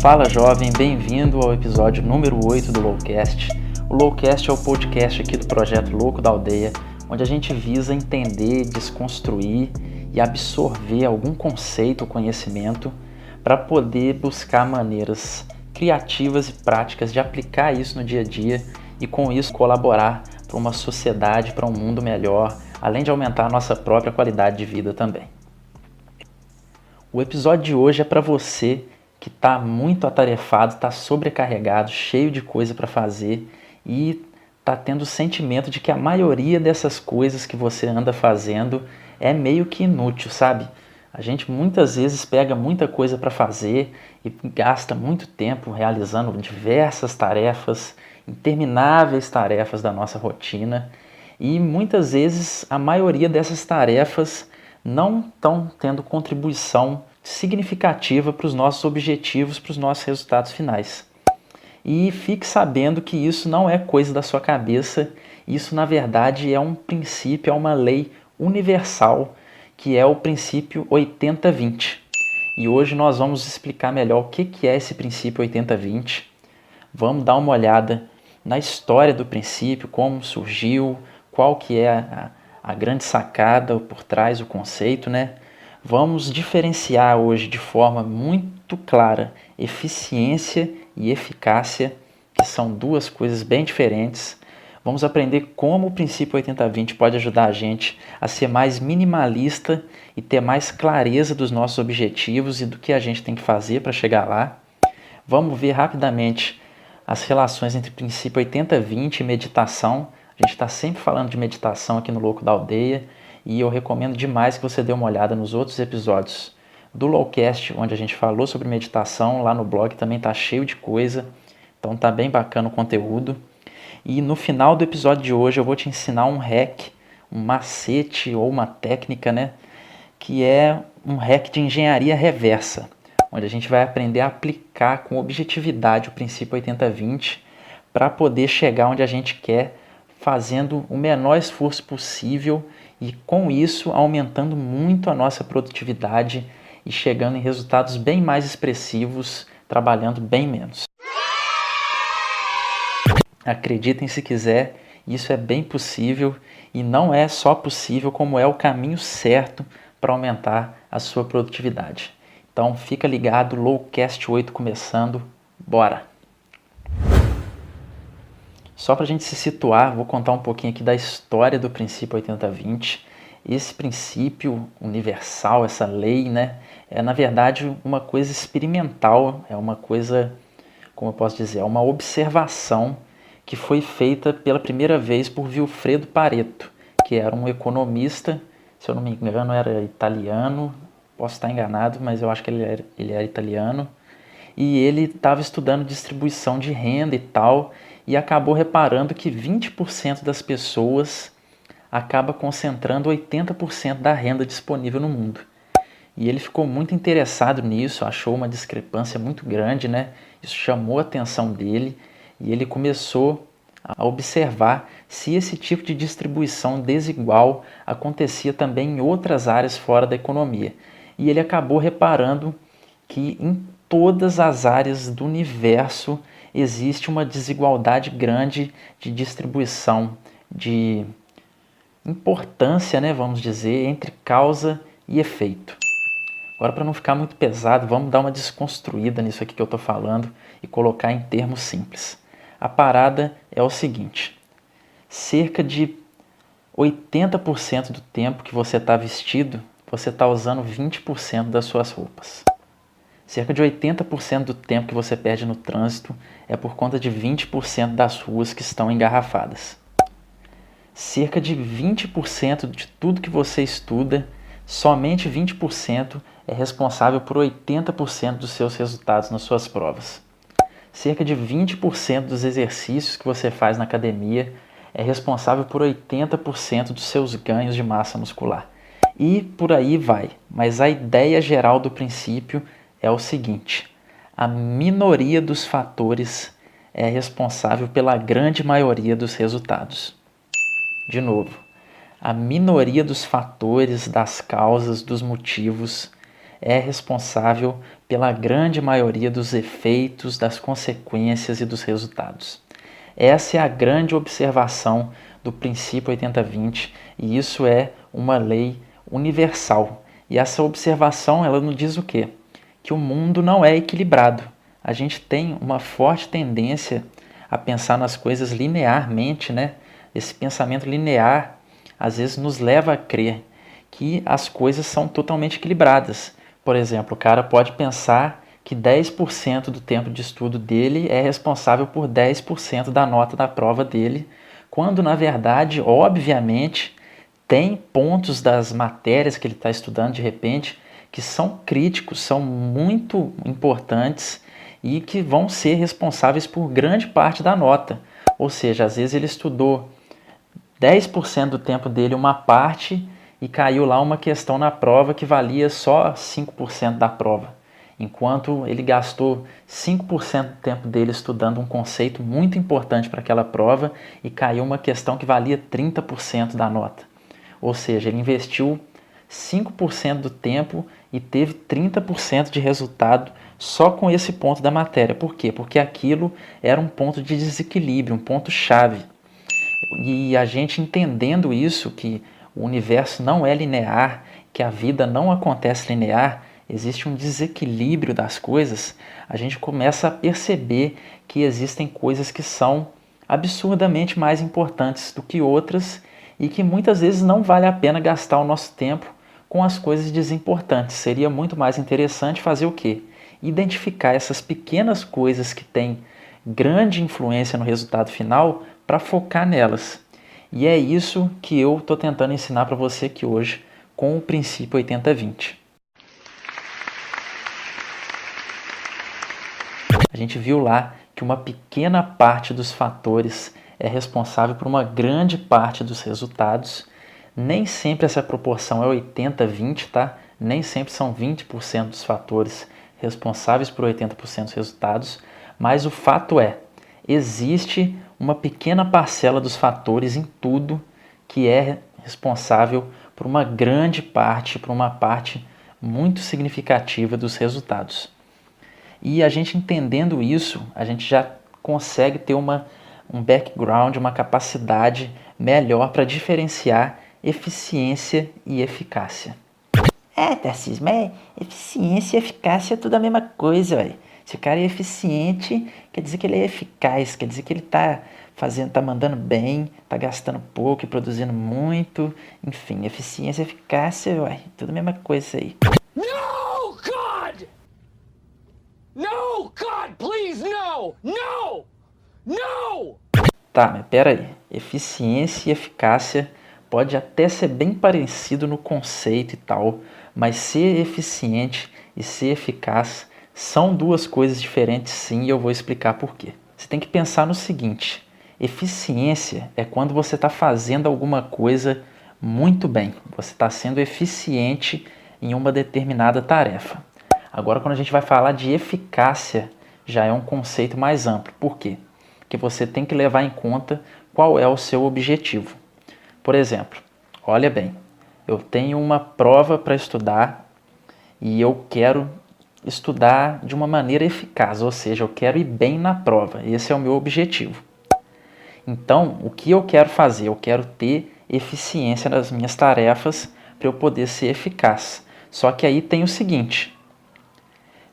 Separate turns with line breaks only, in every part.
Fala jovem, bem-vindo ao episódio número 8 do Loucast. O Loucast é o podcast aqui do projeto Louco da Aldeia, onde a gente visa entender, desconstruir e absorver algum conceito ou conhecimento para poder buscar maneiras criativas e práticas de aplicar isso no dia a dia e com isso colaborar para uma sociedade, para um mundo melhor, além de aumentar a nossa própria qualidade de vida também. O episódio de hoje é para você que está muito atarefado, está sobrecarregado, cheio de coisa para fazer e está tendo o sentimento de que a maioria dessas coisas que você anda fazendo é meio que inútil, sabe? A gente muitas vezes pega muita coisa para fazer e gasta muito tempo realizando diversas tarefas, intermináveis tarefas da nossa rotina e muitas vezes a maioria dessas tarefas não estão tendo contribuição significativa para os nossos objetivos, para os nossos resultados finais. E fique sabendo que isso não é coisa da sua cabeça, isso na verdade é um princípio, é uma lei universal, que é o princípio 80-20. E hoje nós vamos explicar melhor o que é esse princípio 80-20. Vamos dar uma olhada na história do princípio, como surgiu, qual que é a grande sacada por trás do conceito, né? Vamos diferenciar hoje de forma muito clara eficiência e eficácia, que são duas coisas bem diferentes. Vamos aprender como o princípio 80-20 pode ajudar a gente a ser mais minimalista e ter mais clareza dos nossos objetivos e do que a gente tem que fazer para chegar lá. Vamos ver rapidamente as relações entre princípio 80-20 e meditação. A gente está sempre falando de meditação aqui no Louco da Aldeia e eu recomendo demais que você dê uma olhada nos outros episódios do Loucast, onde a gente falou sobre meditação. Lá no blog também está cheio de coisa, então tá bem bacana o conteúdo. E no final do episódio de hoje eu vou te ensinar um hack, um macete ou uma técnica, né? Que é um hack de engenharia reversa, onde a gente vai aprender a aplicar com objetividade o princípio 80-20 para poder chegar onde a gente quer, fazendo o menor esforço possível e com isso aumentando muito a nossa produtividade e chegando em resultados bem mais expressivos, trabalhando bem menos. Acreditem se quiser, isso é bem possível e não é só possível, como é o caminho certo para aumentar a sua produtividade. Então fica ligado, Loucast 8 começando, bora! Só para a gente se situar, vou contar um pouquinho aqui da história do princípio 80-20. Esse princípio universal, essa lei, né, é na verdade uma coisa experimental, é uma coisa, como eu posso dizer, é uma observação que foi feita pela primeira vez por Vilfredo Pareto, que era um economista, se eu não me engano era italiano, posso estar enganado, mas eu acho que ele era italiano, e ele estava estudando distribuição de renda e tal, e acabou reparando que 20% das pessoas acaba concentrando 80% da renda disponível no mundo. E ele ficou muito interessado nisso, achou uma discrepância muito grande, né? Isso chamou a atenção dele e ele começou a observar se esse tipo de distribuição desigual acontecia também em outras áreas fora da economia. E ele acabou reparando que em todas as áreas do universo existe uma desigualdade grande de distribuição, de importância, né, vamos dizer, entre causa e efeito. Agora, para não ficar muito pesado, vamos dar uma desconstruída nisso aqui que eu estou falando e colocar em termos simples. A parada é o seguinte: cerca de 80% do tempo que você está vestido, você está usando 20% das suas roupas. Cerca de 80% do tempo que você perde no trânsito é por conta de 20% das ruas que estão engarrafadas. Cerca de 20% de tudo que você estuda, somente 20% é responsável por 80% dos seus resultados nas suas provas. Cerca de 20% dos exercícios que você faz na academia é responsável por 80% dos seus ganhos de massa muscular. E por aí vai, mas a ideia geral do princípio é o seguinte: a minoria dos fatores é responsável pela grande maioria dos resultados. De novo, a minoria dos fatores, das causas, dos motivos é responsável pela grande maioria dos efeitos, das consequências e dos resultados. Essa é a grande observação do princípio 80-20 e isso é uma lei universal. E essa observação, ela nos diz o quê? Que o mundo não é equilibrado. A gente tem uma forte tendência a pensar nas coisas linearmente, né? Esse pensamento linear às vezes nos leva a crer que as coisas são totalmente equilibradas. Por exemplo, o cara pode pensar que 10% do tempo de estudo dele é responsável por 10% da nota da prova dele, quando na verdade, obviamente, tem pontos das matérias que ele está estudando de repente que são críticos, são muito importantes e que vão ser responsáveis por grande parte da nota. Ou seja, às vezes ele estudou 10% do tempo dele uma parte e caiu lá uma questão na prova que valia só 5% da prova. Enquanto ele gastou 5% do tempo dele estudando um conceito muito importante para aquela prova e caiu uma questão que valia 30% da nota. Ou seja, ele investiu 5% do tempo e teve 30% de resultado só com esse ponto da matéria. Por quê? Porque aquilo era um ponto de desequilíbrio, um ponto-chave. E a gente entendendo isso, que o universo não é linear, que a vida não acontece linear, existe um desequilíbrio das coisas, a gente começa a perceber que existem coisas que são absurdamente mais importantes do que outras e que muitas vezes não vale a pena gastar o nosso tempo com as coisas desimportantes. Seria muito mais interessante fazer o quê? Identificar essas pequenas coisas que têm grande influência no resultado final para focar nelas. E é isso que eu estou tentando ensinar para você aqui hoje com o princípio 80-20. A gente viu lá que uma pequena parte dos fatores é responsável por uma grande parte dos resultados. Nem sempre essa proporção é 80-20, tá? Nem sempre são 20% dos fatores responsáveis por 80% dos resultados, mas o fato é, existe uma pequena parcela dos fatores em tudo que é responsável por uma grande parte, por uma parte muito significativa dos resultados. E a gente entendendo isso, a gente já consegue ter um background, uma capacidade melhor para diferenciar eficiência e eficácia.
Tarcísio, mas eficiência e eficácia é tudo a mesma coisa, velho. Se o cara é eficiente, quer dizer que ele é eficaz, quer dizer que ele tá mandando bem, tá gastando pouco e produzindo muito. Enfim, eficiência e eficácia, ué, tudo a mesma coisa isso aí.
No, God! No, God, please, no! No! No!
Tá, mas pera aí. Eficiência e eficácia pode até ser bem parecido no conceito e tal, mas ser eficiente e ser eficaz são duas coisas diferentes sim, e eu vou explicar por quê. Você tem que pensar no seguinte, eficiência é quando você está fazendo alguma coisa muito bem, você está sendo eficiente em uma determinada tarefa. Agora, quando a gente vai falar de eficácia, já é um conceito mais amplo. Por quê? Porque você tem que levar em conta qual é o seu objetivo. Por exemplo, olha bem, eu tenho uma prova para estudar e eu quero estudar de uma maneira eficaz, ou seja, eu quero ir bem na prova, esse é o meu objetivo. Então, o que eu quero fazer? Eu quero ter eficiência nas minhas tarefas para eu poder ser eficaz. Só que aí tem o seguinte,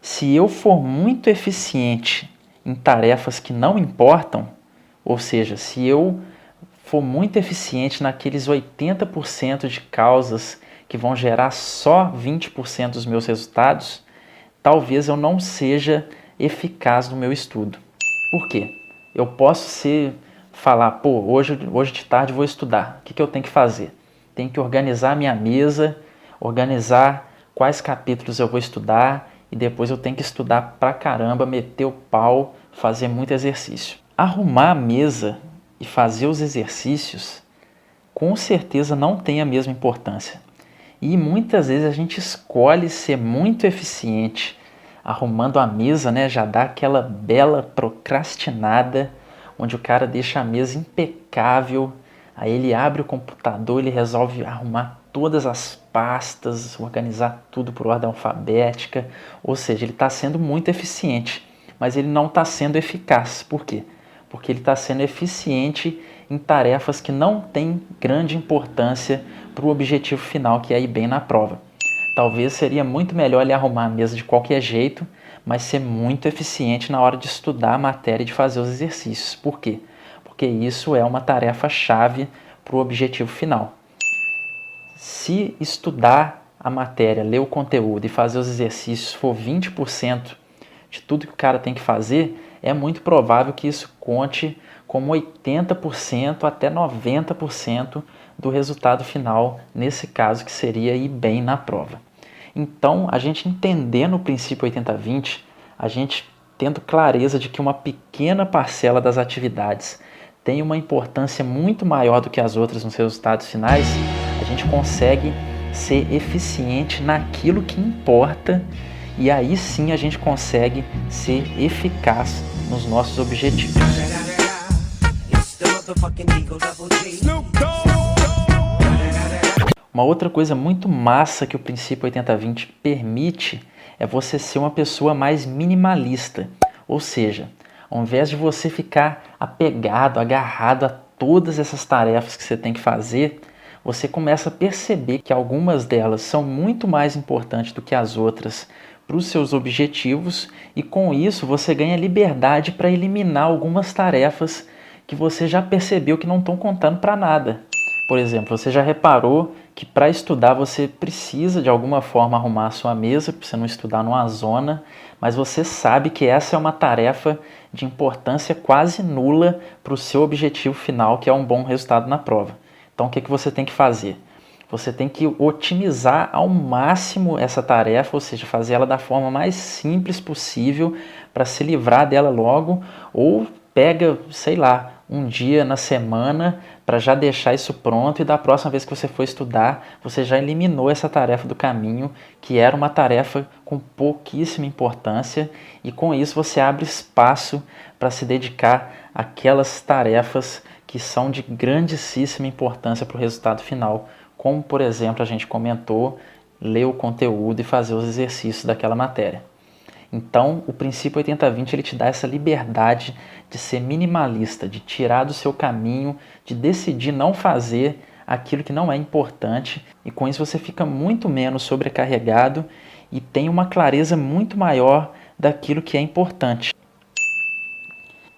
se eu for muito eficiente em tarefas que não importam, ou seja, se eu for muito eficiente naqueles 80% de causas que vão gerar só 20% dos meus resultados, talvez eu não seja eficaz no meu estudo. Por quê? Eu posso falar, pô, hoje de tarde vou estudar. O que eu tenho que fazer? Tenho que organizar minha mesa, organizar quais capítulos eu vou estudar e depois eu tenho que estudar pra caramba, meter o pau, fazer muito exercício. Arrumar a mesa e fazer os exercícios, com certeza não tem a mesma importância. E muitas vezes a gente escolhe ser muito eficiente, arrumando a mesa, né? Já dá aquela bela procrastinada, onde o cara deixa a mesa impecável, aí ele abre o computador, ele resolve arrumar todas as pastas, organizar tudo por ordem alfabética, ou seja, ele está sendo muito eficiente, mas ele não está sendo eficaz. Por quê? Porque ele está sendo eficiente em tarefas que não têm grande importância para o objetivo final, que é ir bem na prova. Talvez seria muito melhor ele arrumar a mesa de qualquer jeito, mas ser muito eficiente na hora de estudar a matéria e de fazer os exercícios. Por quê? Porque isso é uma tarefa-chave para o objetivo final. Se estudar a matéria, ler o conteúdo e fazer os exercícios for 20% de tudo que o cara tem que fazer, é muito provável que isso conte como 80% até 90% do resultado final, nesse caso que seria ir bem na prova. Então, a gente entendendo o princípio 80-20, a gente tendo clareza de que uma pequena parcela das atividades tem uma importância muito maior do que as outras nos resultados finais, a gente consegue ser eficiente naquilo que importa e aí sim a gente consegue ser eficaz nos nossos objetivos. Uma outra coisa muito massa que o princípio 80-20 permite é você ser uma pessoa mais minimalista. Ou seja, ao invés de você ficar apegado, agarrado a todas essas tarefas que você tem que fazer, você começa a perceber que algumas delas são muito mais importantes do que as outras para os seus objetivos e com isso você ganha liberdade para eliminar algumas tarefas que você já percebeu que não estão contando para nada. Por exemplo, você já reparou que para estudar você precisa de alguma forma arrumar a sua mesa, para você não estudar numa zona, mas você sabe que essa é uma tarefa de importância quase nula para o seu objetivo final, que é um bom resultado na prova. Então o que você tem que fazer? Você tem que otimizar ao máximo essa tarefa, ou seja, fazer ela da forma mais simples possível para se livrar dela logo, ou pega, sei lá, um dia na semana para já deixar isso pronto e da próxima vez que você for estudar, você já eliminou essa tarefa do caminho, que era uma tarefa com pouquíssima importância e com isso você abre espaço para se dedicar àquelas tarefas que são de grandíssima importância para o resultado final, como por exemplo a gente comentou, ler o conteúdo e fazer os exercícios daquela matéria. Então, o princípio 80-20 ele te dá essa liberdade de ser minimalista, de tirar do seu caminho, de decidir não fazer aquilo que não é importante e com isso você fica muito menos sobrecarregado e tem uma clareza muito maior daquilo que é importante.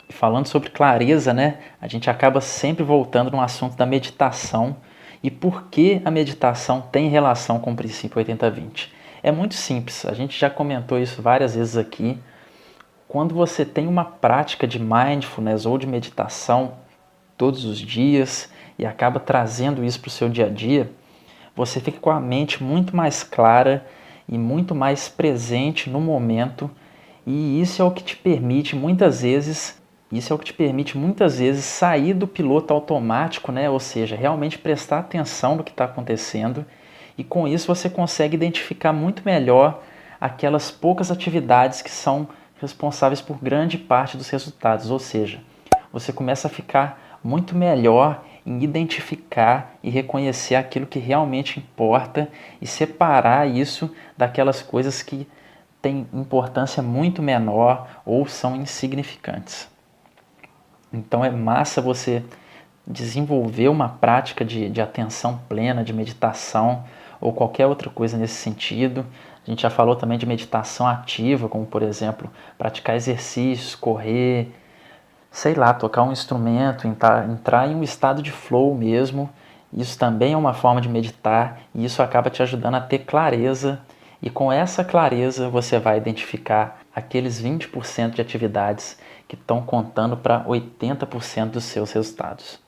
E falando sobre clareza, né, a gente acaba sempre voltando no assunto da meditação e por que a meditação tem relação com o princípio 80-20. É muito simples, a gente já comentou isso várias vezes aqui. Quando você tem uma prática de mindfulness ou de meditação todos os dias e acaba trazendo isso para o seu dia a dia, você fica com a mente muito mais clara e muito mais presente no momento e isso é o que te permite muitas vezes sair do piloto automático, né? Ou seja, realmente prestar atenção no que está acontecendo e com isso você consegue identificar muito melhor aquelas poucas atividades que são responsáveis por grande parte dos resultados, ou seja, você começa a ficar muito melhor em identificar e reconhecer aquilo que realmente importa e separar isso daquelas coisas que têm importância muito menor ou são insignificantes. Então é massa você desenvolver uma prática de atenção plena, de meditação ou qualquer outra coisa nesse sentido. A gente já falou também de meditação ativa, como por exemplo, praticar exercícios, correr, sei lá, tocar um instrumento, entrar em um estado de flow mesmo. Isso também é uma forma de meditar e isso acaba te ajudando a ter clareza. E com essa clareza você vai identificar aqueles 20% de atividades que estão contando para 80% dos seus resultados.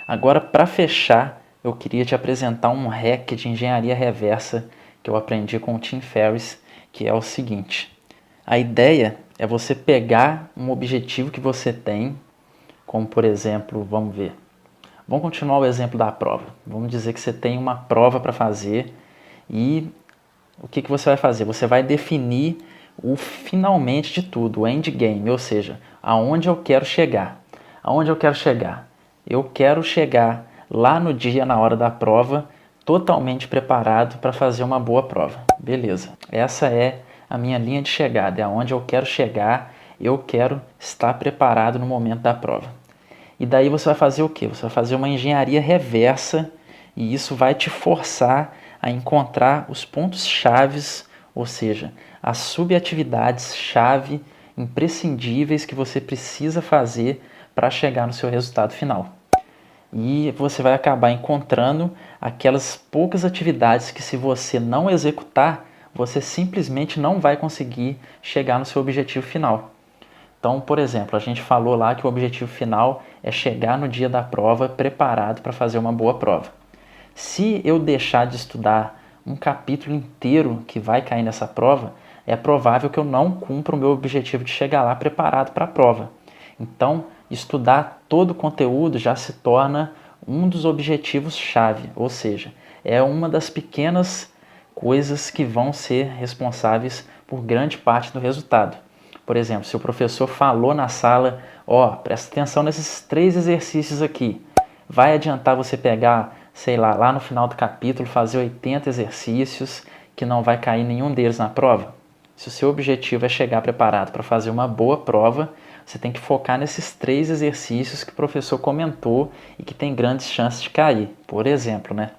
Agora, para fechar, eu queria te apresentar um hack de engenharia reversa que eu aprendi com o Tim Ferriss, que é o seguinte. A ideia é você pegar um objetivo que você tem, como por exemplo, vamos continuar o exemplo da prova. Vamos dizer que você tem uma prova para fazer e o que você vai fazer? Você vai definir o finalmente de tudo, o endgame, ou seja, aonde eu quero chegar. Aonde eu quero chegar? Eu quero chegar lá no dia, na hora da prova, totalmente preparado para fazer uma boa prova. Beleza, essa é a minha linha de chegada, é aonde eu quero chegar, eu quero estar preparado no momento da prova. E daí você vai fazer o quê? Você vai fazer uma engenharia reversa e isso vai te forçar a encontrar os pontos chaves, ou seja, as subatividades-chave imprescindíveis que você precisa fazer para chegar no seu resultado final. E você vai acabar encontrando aquelas poucas atividades que, se você não executar, você simplesmente não vai conseguir chegar no seu objetivo final. Então, por exemplo, a gente falou lá que o objetivo final é chegar no dia da prova preparado para fazer uma boa prova. Se eu deixar de estudar um capítulo inteiro que vai cair nessa prova, é provável que eu não cumpra o meu objetivo de chegar lá preparado para a prova. Então, estudar todo o conteúdo já se torna um dos objetivos-chave, ou seja, é uma das pequenas coisas que vão ser responsáveis por grande parte do resultado. Por exemplo, se o professor falou na sala, presta atenção nesses 3 exercícios aqui, vai adiantar você pegar, sei lá no final do capítulo, fazer 80 exercícios que não vai cair nenhum deles na prova? Se o seu objetivo é chegar preparado para fazer uma boa prova, você tem que focar nesses 3 exercícios que o professor comentou e que tem grandes chances de cair, por exemplo, né?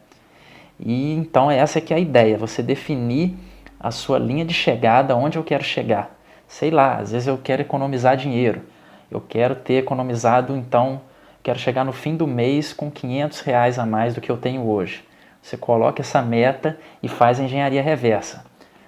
E então essa é que é a ideia, você definir a sua linha de chegada, onde eu quero chegar. Sei lá, às vezes eu quero economizar dinheiro, eu quero ter economizado, então quero chegar no fim do mês com R$500 a mais do que eu tenho hoje. Você coloca essa meta e faz a engenharia reversa.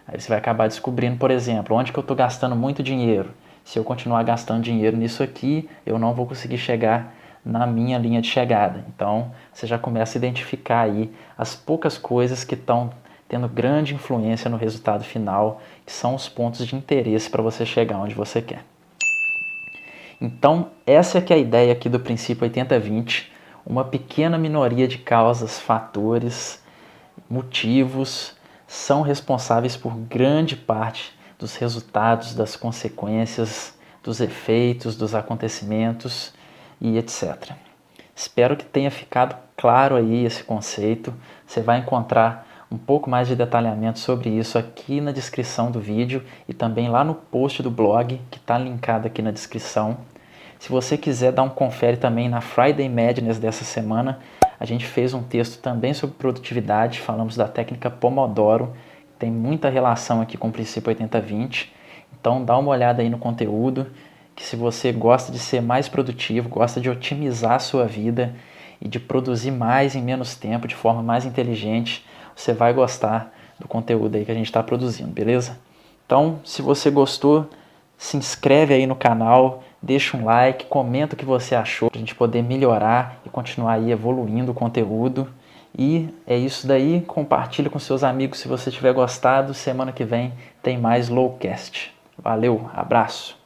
Aí você vai acabar descobrindo, por exemplo, onde que eu estou gastando muito dinheiro. Se eu continuar gastando dinheiro nisso aqui, eu não vou conseguir chegar na minha linha de chegada. Então, você já começa a identificar aí as poucas coisas que estão tendo grande influência no resultado final, que são os pontos de interesse para você chegar onde você quer. Então, essa é que é a ideia aqui do princípio 80-20, uma pequena minoria de causas, fatores, motivos, são responsáveis por grande parte dos resultados, das consequências, dos efeitos, dos acontecimentos e etc. Espero que tenha ficado claro aí esse conceito. Você vai encontrar um pouco mais de detalhamento sobre isso aqui na descrição do vídeo e também lá no post do blog, que está linkado aqui na descrição. Se você quiser dar um confere também na Friday Madness dessa semana, a gente fez um texto também sobre produtividade, falamos da técnica Pomodoro, tem muita relação aqui com o princípio 80-20, então dá uma olhada aí no conteúdo, que se você gosta de ser mais produtivo, gosta de otimizar a sua vida e de produzir mais em menos tempo, de forma mais inteligente, você vai gostar do conteúdo aí que a gente está produzindo, beleza? Então, se você gostou, se inscreve aí no canal, deixa um like, comenta o que você achou, para a gente poder melhorar e continuar aí evoluindo o conteúdo. E é isso daí, compartilha com seus amigos se você tiver gostado. Semana que vem tem mais Lowcast. Valeu, abraço!